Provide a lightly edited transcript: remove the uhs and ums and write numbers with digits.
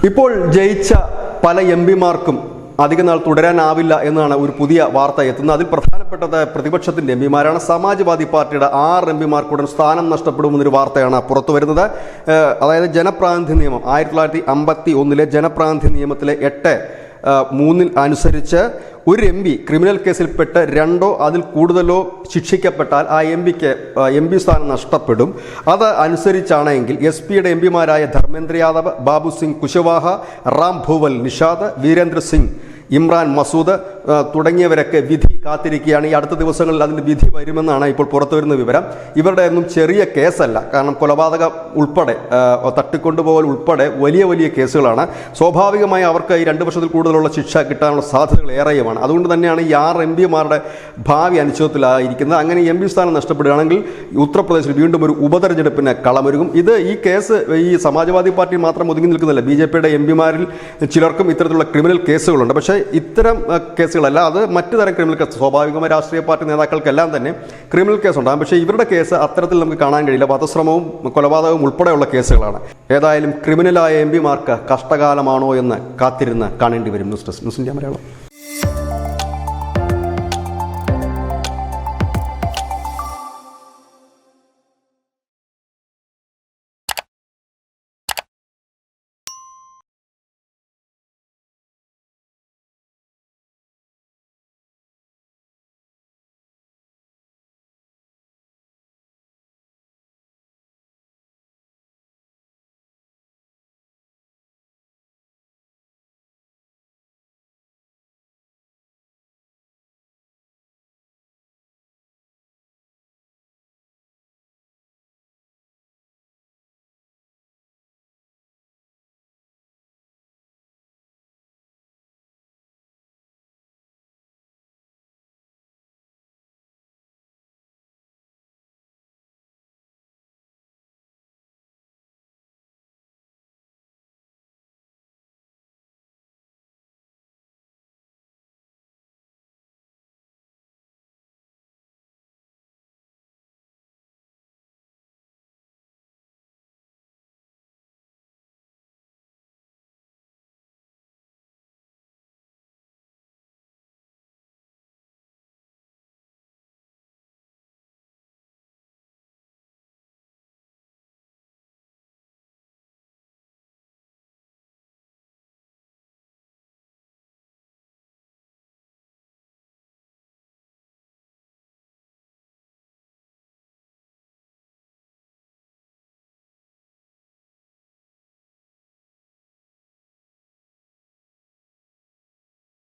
ഇപ്പോൾ ജയിച്ച പല എംപിമാർക്കും അധികനാൾ തുടരാനാവില്ല എന്നാണ് ഒരു പുതിയ വാർത്ത എത്തുന്നത്. അതിൽ പ്രധാനപ്പെട്ടത് പ്രതിപക്ഷത്തിന്റെ എംപിമാരാണ്. സമാജ്വാദി പാർട്ടിയുടെ 6 എംപിമാർക്കുടൻ സ്ഥാനം നഷ്ടപ്പെടുമെന്നൊരു വാർത്തയാണ് പുറത്തു വരുന്നത്. അതായത് ജനപ്രാതിനിധ്യ നിയമം 1951 ജനപ്രാതിനിധ്യ നിയമത്തിലെ 8(3) അനുസരിച്ച് ഒരു എംപി ക്രിമിനൽ കേസിൽപ്പെട്ട് 2 അതിൽ കൂടുതലോ ശിക്ഷിക്കപ്പെട്ടാൽ ആ എംപിക്ക് എംപി സ്ഥാനം നഷ്ടപ്പെടും. അത് അനുസരിച്ചാണെങ്കിൽ എസ്.പിയുടെ എംപിമാരായ ധർമ്മേന്ദ്ര യാദവ്, ബാബു സിംഗ് കുശവാഹ, റാം ഭൂവൽ നിഷാദ്, വീരേന്ദ്ര സിംഗ്, ഇമ്രാൻ മസൂദ് തുടങ്ങിയവരൊക്കെ വിധി കാത്തിരിക്കുകയാണ്. ഈ അടുത്ത ദിവസങ്ങളിൽ അതിൻ്റെ വിധി വരുമെന്നാണ് ഇപ്പോൾ പുറത്തുവരുന്ന വിവരം. ഇവരുടെ ഒന്നും ചെറിയ കേസല്ല. കാരണം കൊലപാതകം ഉൾപ്പെടെ തട്ടിക്കൊണ്ടുപോകൽ ഉൾപ്പെടെ വലിയ കേസുകളാണ്. സ്വാഭാവികമായി അവർക്ക് ഈ 2 വർഷത്തിൽ കൂടുതലുള്ള ശിക്ഷ കിട്ടാനുള്ള സാധ്യതകൾ ഏറെയുമാണ്. അതുകൊണ്ട് തന്നെയാണ് ഈ 6 എംപിമാരുടെ ഭാവി അനിശ്ചിതത്വത്തിലായിരിക്കുന്നത്. അങ്ങനെ എംപി സ്ഥാനം നഷ്ടപ്പെടുകയാണെങ്കിൽ ഉത്തർപ്രദേശിൽ വീണ്ടും ഒരു ഉപതെരഞ്ഞെടുപ്പിന് കളമൊരുങ്ങും. ഈ കേസ് ഈ സമാജ്വാദി പാർട്ടി മാത്രം ഒതുങ്ങി നിൽക്കുന്നില്ല. ബി.ജെ.പിയുടെ എംപിമാരിൽ ചിലർക്കും ഇത്തരത്തിലുള്ള ക്രിമിനൽ കേസുകളുണ്ട്. പക്ഷേ ഇത്തരം കേസുകളല്ല, അത് മറ്റു തരം ക്രിമിനൽ കേസ്. സ്വാഭാവികമായി രാഷ്ട്രീയ പാർട്ടി നേതാക്കൾക്കെല്ലാം തന്നെ ക്രിമിനൽ കേസുണ്ടാകും. പക്ഷേ ഇവരുടെ കേസ് അത്തരത്തിൽ നമുക്ക് കാണാൻ കഴിയില്ല. വധശ്രമവും കൊലപാതകവും ഉൾപ്പെടെയുള്ള കേസുകളാണ്. ഏതായാലും ക്രിമിനലായ എംപിമാർക്ക് കഷ്ടകാലമാണോ എന്ന് കാത്തിരുന്ന് കാണേണ്ടി വരും. News desk news India Malayalam.